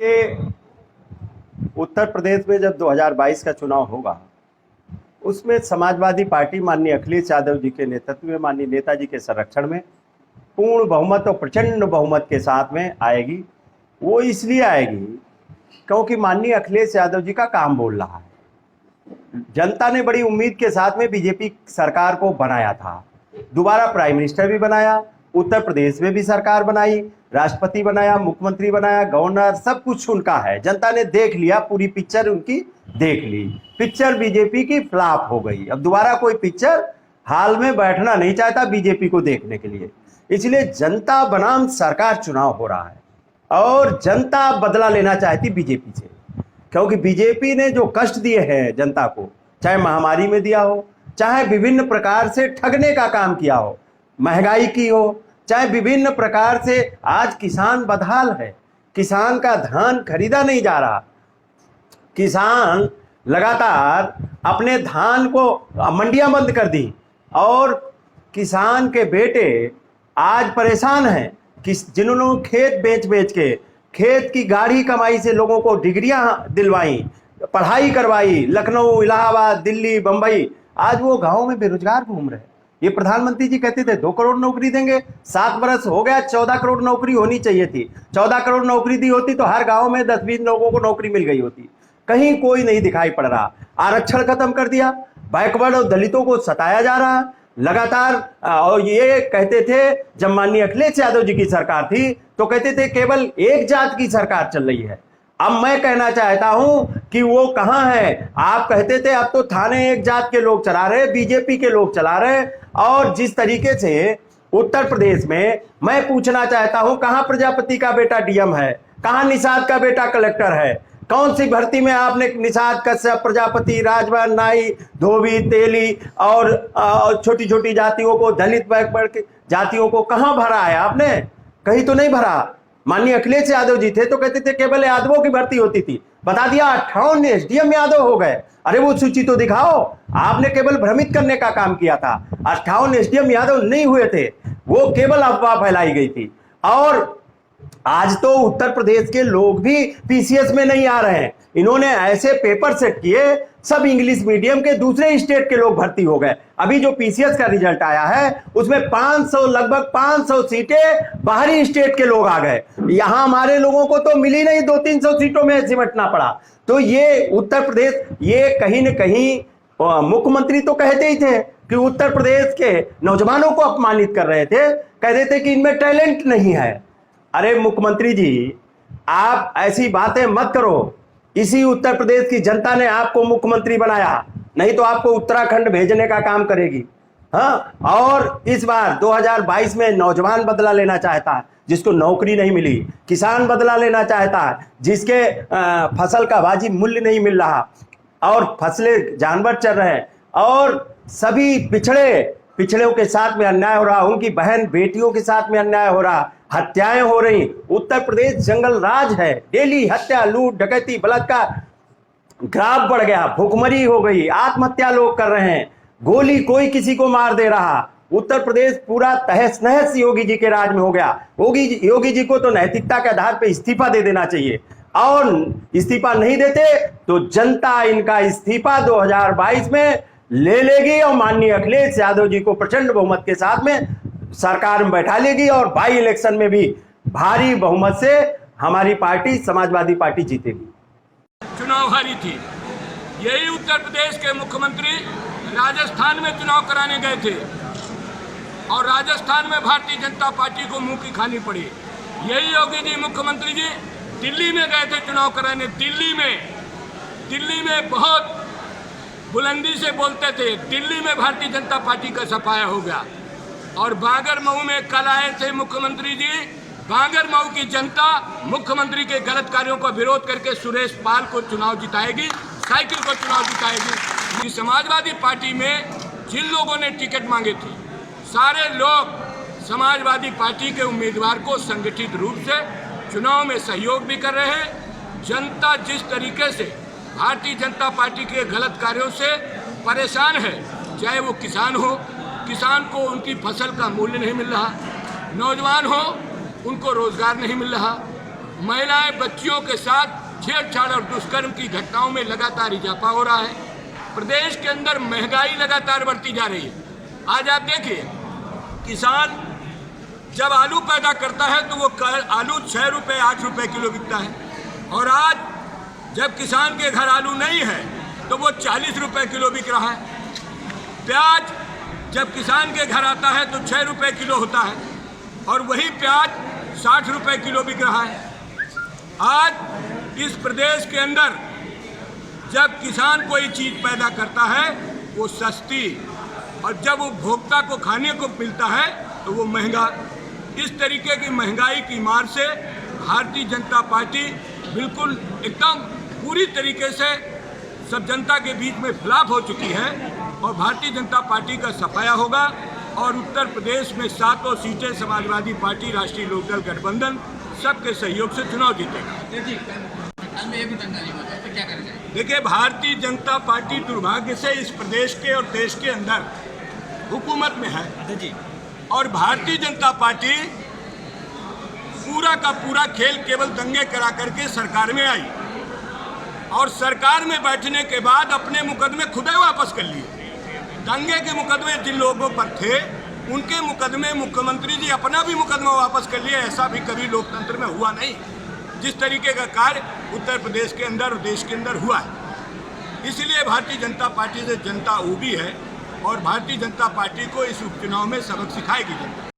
ये उत्तर प्रदेश में जब 2022 का चुनाव होगा, उसमें समाजवादी पार्टी माननीय अखिलेश यादव जी के नेतृत्व में, माननीय नेताजी के संरक्षण में पूर्ण बहुमत और प्रचंड बहुमत के साथ में आएगी। वो इसलिए आएगी क्योंकि माननीय अखिलेश यादव जी का काम बोल रहा है। जनता ने बड़ी उम्मीद के साथ में बीजेपी सरकार को बनाया था, दोबारा प्राइम मिनिस्टर भी बनाया, उत्तर प्रदेश में भी सरकार बनाई, राष्ट्रपति बनाया, मुख्यमंत्री बनाया, गवर्नर, सब कुछ उनका है। जनता ने देख लिया, पूरी पिक्चर उनकी देख ली। पिक्चर बीजेपी की फ्लॉप हो गई। अब दोबारा कोई पिक्चर हाल में बैठना नहीं चाहता बीजेपी को देखने के लिए, इसलिए जनता बनाम सरकार चुनाव हो रहा है और जनता बदला लेना चाहती बीजेपी से, क्योंकि बीजेपी ने जो कष्ट दिए हैं जनता को, चाहे महामारी में दिया हो, चाहे विभिन्न प्रकार से ठगने का काम किया हो, महंगाई की हो, चाहे विभिन्न प्रकार से आज किसान बदहाल है, किसान का धान खरीदा नहीं जा रहा, किसान लगातार अपने धान को मंडियां बंद कर दी और किसान के बेटे आज परेशान हैं कि जिन्होंने खेत बेच बेच के, खेत की गाढ़ी कमाई से लोगों को डिग्रियां दिलवाई, पढ़ाई करवाई, लखनऊ, इलाहाबाद, दिल्ली, बंबई, आज वो गांव में बेरोजगार घूम रहे हैं। ये प्रधानमंत्री जी कहते थे 2 करोड़ नौकरी देंगे, 7 बरस हो गया, 14 करोड़ नौकरी होनी चाहिए थी। 14 करोड़ नौकरी दी होती तो हर गांव में 10-20 लोगों को नौकरी मिल गई होती। कहीं कोई नहीं दिखाई पड़ रहा। आरक्षण खत्म कर दिया, बैकवर्ड और दलितों को सताया जा रहा लगातार। और ये कहते थे जब माननीय अखिलेश यादव जी की सरकार थी तो कहते थे केवल एक जात की सरकार चल रही है। अब मैं कहना चाहता हूं कि वो कहां है। आप कहते थे अब तो थाने एक जात के लोग चला रहे, बीजेपी के लोग चला रहे। और जिस तरीके से उत्तर प्रदेश में, मैं पूछना चाहता हूं कहां प्रजापति का बेटा डीएम है, कहां निषाद का बेटा कलेक्टर है, कौन सी भर्ती में आपने निषाद, कश्यप, प्रजापति, राजभर, नाई, धोबी, तेली और छोटी छोटी जातियों को, दलित बैकवर्ड जातियों को कहां भरा है आपने? कहीं तो नहीं भरा। माननीय अखिलेश यादव जी थे तो कहते थे केवल यादवों की भर्ती होती थी, बता दिया 58 एसडीएम यादव हो गए। अरे वो सूची तो दिखाओ। आपने केवल भ्रमित करने का काम किया था। 58 एसडीएम यादव नहीं हुए थे, वो केवल अफवाह फैलाई गई थी। और आज तो उत्तर प्रदेश के लोग भी पीसीएस में नहीं आ रहे हैं। इन्होंने ऐसे पेपर सेट किए, सब इंग्लिश मीडियम के दूसरे स्टेट के लोग भर्ती हो गए। अभी जो पीसीएस का रिजल्ट आया है उसमें 500, लगभग 500 सीटें बाहरी स्टेट के लोग आ गए। यहां हमारे लोगों को तो मिली नहीं, 200-300 सीटों में सिमटना पड़ा। तो ये उत्तर प्रदेश, ये कहीं न कहीं मुख्यमंत्री तो कहते ही थे कि उत्तर प्रदेश के नौजवानों को अपमानित कर रहे थे, कहते थे कि इनमें टैलेंट नहीं है। अरे मुख्यमंत्री जी, आप ऐसी बातें मत करो। इसी उत्तर प्रदेश की जनता ने आपको मुख्यमंत्री बनाया, नहीं तो आपको उत्तराखंड भेजने का काम करेगी। हाँ, और इस बार 2022 में नौजवान बदला लेना चाहता है जिसको नौकरी नहीं मिली, किसान बदला लेना चाहता है जिसके फसल का वाजिब मूल्य नहीं मिल रहा और फसलें जानवर चर रहे हैं, और सभी पिछड़ों के साथ में अन्याय हो रहा, उनकी बहन बेटियों के साथ में अन्याय हो रहा, हत्याएं हो रही। उत्तर प्रदेश जंगल राज है, डेली हत्या, लूट, डकैती, बलात्कार, ग्राफ बढ़ गया, भूखमरी हो गई, आत्महत्या लोग कर रहे हैं, गोली कोई किसी को मार दे रहा। उत्तर प्रदेश पूरा तहस नहस योगी जी के राज में हो गया। योगी जी को तो नैतिकता के आधार पर इस्तीफा दे देना चाहिए, और इस्तीफा नहीं देते तो जनता इनका इस्तीफा 2022 में ले लेगी और माननीय अखिलेश यादव जी को प्रचंड बहुमत के साथ में सरकार में बैठा लेगी और बाई इलेक्शन में भी भारी बहुमत से हमारी पार्टी, समाजवादी पार्टी, जीतेगी। चुनाव हारी थी। यही उत्तर प्रदेश के मुख्यमंत्री राजस्थान में चुनाव कराने गए थे और राजस्थान में भारतीय जनता पार्टी को मुंह की खानी पड़ी। यही योगी जी, मुख्यमंत्री जी, दिल्ली में गए थे चुनाव कराने। दिल्ली में बहुत बुलंदी से बोलते थे, दिल्ली में भारतीय जनता पार्टी का सफाया हो गया। और बागर मऊ में कल आए थे मुख्यमंत्री जी। बागर मऊ की जनता मुख्यमंत्री के गलत कार्यों का विरोध करके सुरेश पाल को चुनाव जिताएगी, साइकिल को चुनाव जिताएगी। समाजवादी पार्टी में जिन लोगों ने टिकट मांगे थे, सारे लोग समाजवादी पार्टी के उम्मीदवार को संगठित रूप से चुनाव में सहयोग भी कर रहे हैं। जनता जिस तरीके से भारतीय जनता पार्टी के गलत कार्यों से परेशान है, चाहे वो किसान हो, किसान को उनकी फसल का मूल्य नहीं मिल रहा, नौजवान हो, उनको रोजगार नहीं मिल रहा, महिलाएं बच्चियों के साथ छेड़छाड़ और दुष्कर्म की घटनाओं में लगातार इजाफा हो रहा है। प्रदेश के अंदर महंगाई लगातार बढ़ती जा रही है। आज आप देखिए, किसान जब आलू पैदा करता है तो वो आलू 6 रुपये 8 रुपये किलो बिकता है, और आज जब किसान के घर आलू नहीं है तो वो 40 रुपये किलो बिक रहा है। प्याज जब किसान के घर आता है तो 6 रुपये किलो होता है, और वही प्याज 60 रुपये किलो बिक रहा है। आज इस प्रदेश के अंदर जब किसान कोई चीज़ पैदा करता है वो सस्ती, और जब उपभोक्ता को खाने को मिलता है तो वो महंगा। इस तरीके की महंगाई की मार से भारतीय जनता पार्टी बिल्कुल एकदम पूरी तरीके से सब जनता के बीच में फ्लॉप हो चुकी है, और भारतीय जनता पार्टी का सफाया होगा, और उत्तर प्रदेश में 7 सीटें समाजवादी पार्टी, राष्ट्रीय लोकदल गठबंधन सबके सहयोग से चुनाव जीतेगा। देखिए, भारतीय जनता पार्टी दुर्भाग्य से इस प्रदेश के और देश के अंदर हुकूमत में है, और भारतीय जनता पार्टी पूरा का पूरा खेल केवल दंगे करा करके सरकार में आई, और सरकार में बैठने के बाद अपने मुकदमे खुद ही वापस कर लिए। दंगे के मुकदमे जिन लोगों पर थे उनके मुकदमे मुख्यमंत्री जी अपना भी मुकदमा वापस कर लिए। ऐसा भी कभी लोकतंत्र में हुआ नहीं, जिस तरीके का कार्य उत्तर प्रदेश के अंदर और देश के अंदर हुआ है। इसलिए भारतीय जनता पार्टी से जनता ऊबी है, और भारतीय जनता पार्टी को इस उपचुनाव में सबक सिखाएगी जनता।